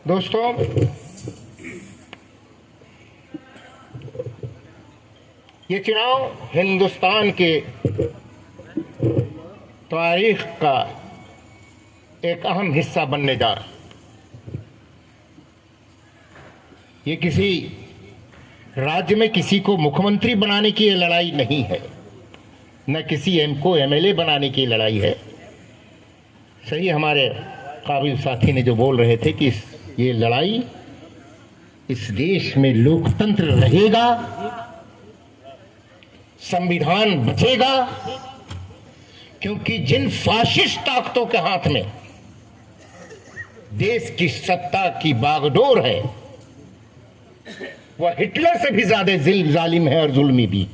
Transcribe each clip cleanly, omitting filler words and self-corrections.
दोस्तों, ये चुनाव हिंदुस्तान के तारीख का एक अहम हिस्सा बनने जा रहा है। ये किसी राज्य में किसी को मुख्यमंत्री बनाने की लड़ाई नहीं है, न किसी को एमएलए बनाने की लड़ाई है। सही हमारे काबिल साथी ने जो बोल रहे थे कि ये लड़ाई, इस देश में लोकतंत्र रहेगा, संविधान बचेगा, क्योंकि जिन फाशिस्ट ताकतों के हाथ में देश की सत्ता की बागडोर है, वह हिटलर से भी ज्यादा जालिम है और जुल्मी भी।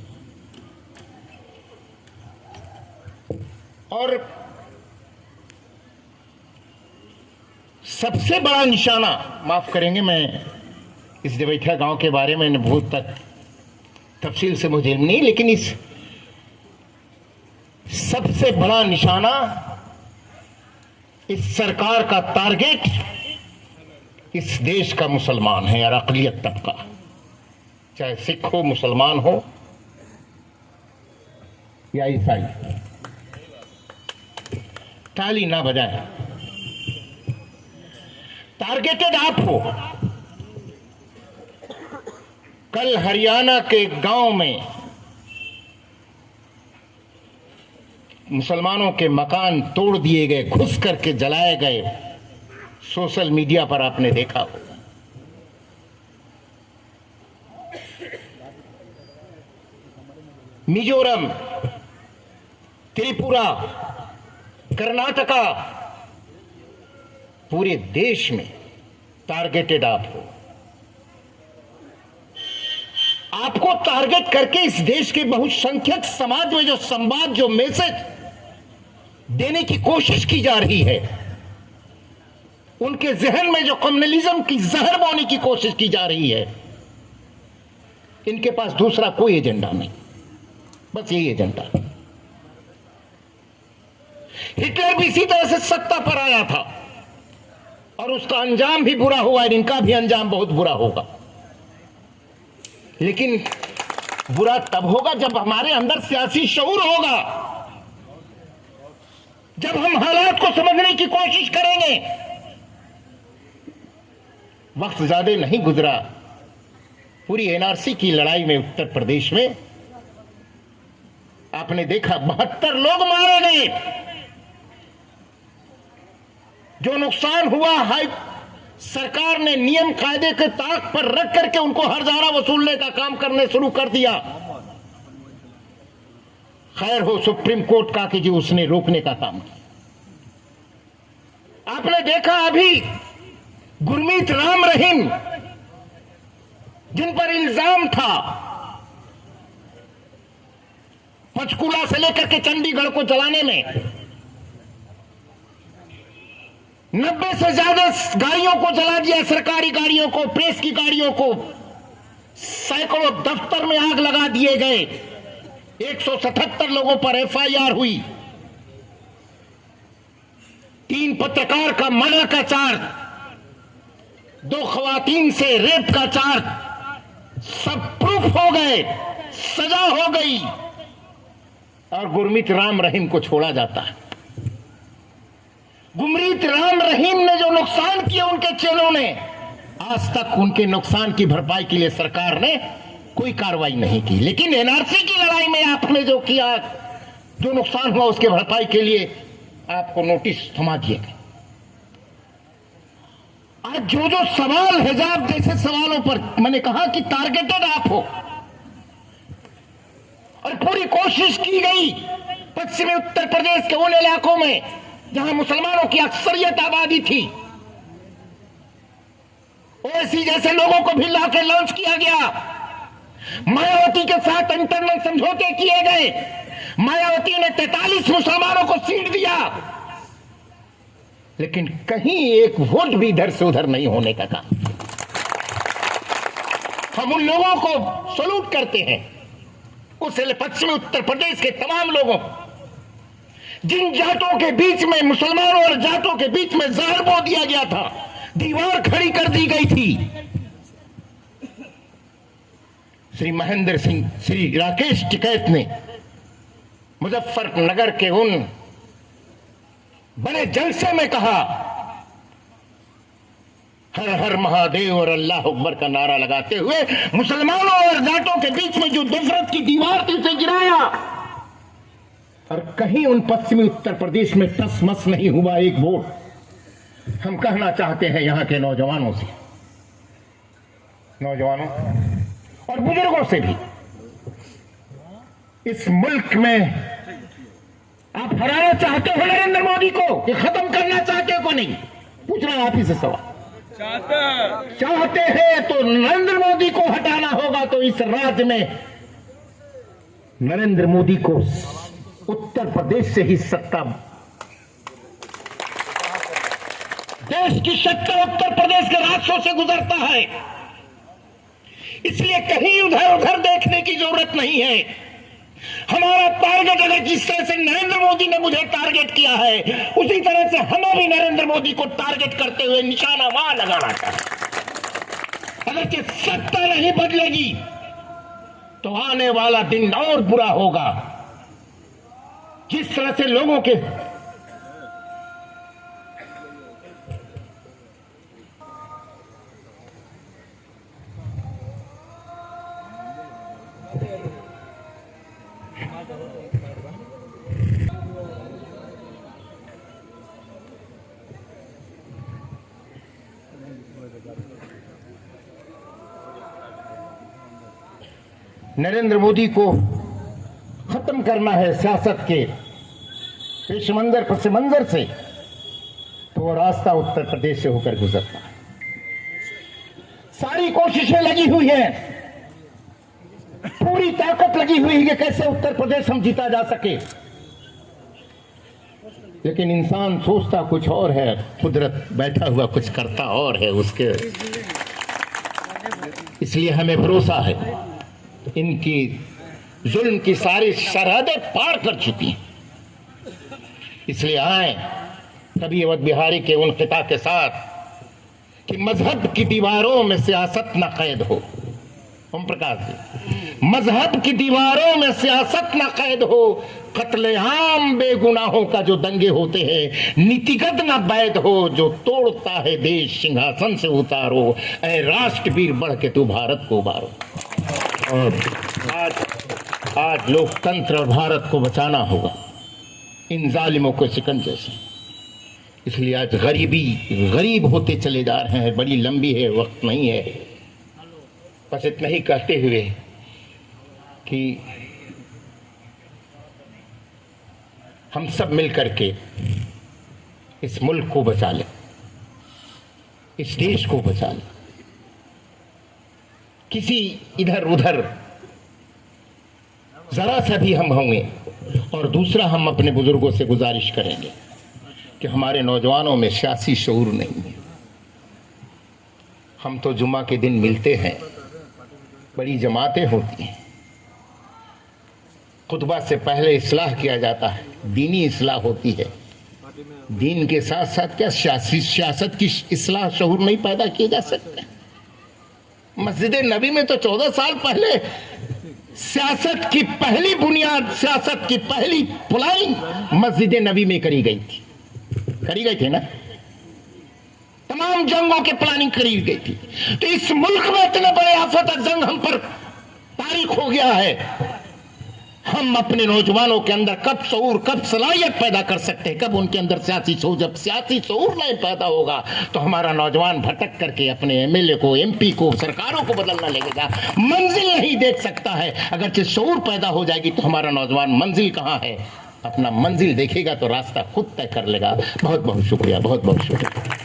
और सबसे बड़ा निशाना, माफ करेंगे, मैं इस देवैठा गांव के बारे में बहुत तक तफसील से मुझे नहीं, लेकिन इस सबसे बड़ा निशाना, इस सरकार का टारगेट इस देश का मुसलमान है और अक़लियत तबका, चाहे सिख हो, मुसलमान हो या ईसाई। ताली ना बजाएं, टारगेटेड आप हो। कल हरियाणा के गांव में मुसलमानों के मकान तोड़ दिए गए, घुस करके जलाए गए, सोशल मीडिया पर आपने देखा होगा। मिजोरम, त्रिपुरा, कर्नाटका, पूरे देश में टारगेटेड आप हो। आपको टारगेट करके इस देश के बहुसंख्यक समाज में जो संवाद, जो मैसेज देने की कोशिश की जा रही है, उनके जहन में जो कम्युनलिज्म की जहर बोने की कोशिश की जा रही है, इनके पास दूसरा कोई एजेंडा नहीं, बस यही एजेंडा। हिटलर भी इसी तरह से सत्ता पर आया था और उसका अंजाम भी बुरा हुआ है, इनका भी अंजाम बहुत बुरा होगा। लेकिन बुरा तब होगा जब हमारे अंदर सियासी शऊर होगा, जब हम हालात को समझने की कोशिश करेंगे। वक्त ज्यादा नहीं गुजरा, पूरी एनआरसी की लड़ाई में उत्तर प्रदेश में आपने देखा 72 लोग मारे गए। जो नुकसान हुआ, हाई सरकार ने नियम कायदे के ताक पर रख करके उनको हर्जाना वसूलने का काम करने शुरू कर दिया। खैर हो सुप्रीम कोर्ट का कि जी उसने रोकने का काम किया। आपने देखा अभी गुरमीत राम रहीम, जिन पर इल्जाम था पंचकूला से लेकर के चंडीगढ़ को चलाने में, 90 से ज्यादा गाड़ियों को जला दिया, सरकारी गाड़ियों को, प्रेस की गाड़ियों को, सैकड़ों दफ्तर में आग लगा दिए गए, 177 लोगों पर एफआईआर हुई, 3 पत्रकार का मर्डर का चार्ज, 2 खवातीन से रेप का चार्ज, सब प्रूफ हो गए, सजा हो गई और गुरमीत राम रहीम को छोड़ा जाता है। गुरमीत राम रहीम ने जो नुकसान किया उनके चेलों ने, आज तक उनके नुकसान की भरपाई के लिए सरकार ने कोई कार्रवाई नहीं की। लेकिन एनआरसी की लड़ाई में आपने जो किया, जो नुकसान हुआ, उसके भरपाई के लिए आपको नोटिस थमा दिए गए। आज जो जो सवाल, हिजाब जैसे सवालों पर मैंने कहा कि टारगेटेड आप हो, और पूरी कोशिश की गई पश्चिमी उत्तर प्रदेश के उन इलाकों में जहां मुसलमानों की अक्सरियत आबादी थी, ओवैसी जैसे लोगों को भी लाके लॉन्च किया गया। मायावती के साथ इंटरनल समझौते किए गए। मायावती ने 43 मुसलमानों को सीट दिया, लेकिन कहीं एक वोट भी इधर से उधर नहीं होने का काम। हम उन लोगों को सैल्यूट करते हैं, उस पश्चिमी उत्तर प्रदेश के तमाम लोगों, जिन जातों के बीच में, मुसलमानों और जातों के बीच में जहर बो दिया गया था, दीवार खड़ी कर दी गई थी। श्री महेंद्र सिंह, श्री राकेश टिकैत ने मुजफ्फरनगर के उन बड़े जलसे में कहा, हर हर महादेव और अल्लाह अकबर का नारा लगाते हुए मुसलमानों और जाटों के बीच में जो नफरत की दीवार थी उसे गिराया। और कहीं उन पश्चिमी उत्तर प्रदेश में टसमस नहीं हुआ एक वोट। हम कहना चाहते हैं यहां के नौजवानों से, नौजवानों और बुजुर्गों से भी, इस मुल्क में आप हराना चाहते हो नरेंद्र मोदी को, ये खत्म करना चाहते हो को नहीं, पूछ रहा हूं आप ही से सवाल। चाहते हैं तो नरेंद्र मोदी को हटाना होगा, तो इस राज्य में नरेंद्र मोदी को उत्तर प्रदेश से ही सत्ता, देश की सत्ता उत्तर प्रदेश के राज्यों से गुजरता है। इसलिए कहीं उधर उधर देखने की जरूरत नहीं है। हमारा टारगेट अगर जिस तरह से नरेंद्र मोदी ने मुझे टारगेट किया है, उसी तरह से हमें भी नरेंद्र मोदी को टारगेट करते हुए निशाना वहां लगाना चाहिए। अगर कि सत्ता नहीं बदलेगी तो आने वाला दिन और बुरा होगा। जिस तरह से लोगों के नरेंद्र मोदी को खत्म करना है सियासत के पेश मंजर से, तो वो रास्ता उत्तर प्रदेश से होकर गुजरता है। सारी कोशिशें लगी हुई हैं, पूरी ताकत लगी हुई है कि कैसे उत्तर प्रदेश हम जीता जा सके, लेकिन इंसान सोचता कुछ और है, कुदरत बैठा हुआ कुछ करता और है उसके। इसलिए हमें भरोसा है इनकी जुल्म की सारी सरहदें पार कर चुकी हैं। इसलिए आए कभी अवध बिहारी के उन खिता के साथ कि मजहब की दीवारों में सियासत न कैद हो। ओम प्रकाश जी, मजहब की दीवारों में सियासत न कैद हो, कत्लेआम बेगुनाहों का जो दंगे होते हैं नीतिगत न बैद हो, जो तोड़ता है देश सिंहासन से उतारो, ऐ राष्ट्रवीर बढ़ के तू भारत को उबारो। और आज लोकतंत्र और भारत को बचाना होगा इन जालिमों को शिकंजे से। इसलिए आज गरीब होते चले जा रहे हैं। बड़ी लंबी है, वक्त नहीं है, बस इतना ही कहते हुए कि हम सब मिलकर के इस मुल्क को बचा लें, इस देश को बचा लें। किसी इधर उधर जरा सा भी हम होंगे। और दूसरा, हम अपने बुजुर्गों से गुजारिश करेंगे कि हमारे नौजवानों में सियासी शऊर नहीं है। हम तो जुम्मा के दिन मिलते हैं, बड़ी जमातें होती हैं, खुतबा से पहले इस्लाह किया जाता है, दीनी इस्लाह होती है। दीन के साथ साथ क्या सियासत की इस्लाह शऊर नहीं पैदा किए जा सकते? मस्जिद नबी में तो 14 साल पहले सियासत की पहली बुनियाद, सियासत की पहली प्लानिंग मस्जिद नबी में करी गई थी ना। तमाम जंगों की प्लानिंग करी गई थी। तो इस मुल्क में इतने बड़े आफत जंग हम पर तारीख हो गया है। हम अपने नौजवानों के अंदर कब शऊर, कब सलाहियत पैदा कर सकते हैं, कब उनके अंदर सियासी शऊर? जब सियासी शऊर नहीं पैदा होगा तो हमारा नौजवान भटक करके अपने एमएलए को, एमपी को, सरकारों को बदलना लगेगा, मंजिल नहीं देख सकता है। अगर शऊर पैदा हो जाएगी तो हमारा नौजवान मंजिल कहाँ है, अपना मंजिल देखेगा तो रास्ता खुद तय कर लेगा। बहुत बहुत शुक्रिया, बहुत बहुत शुक्रिया।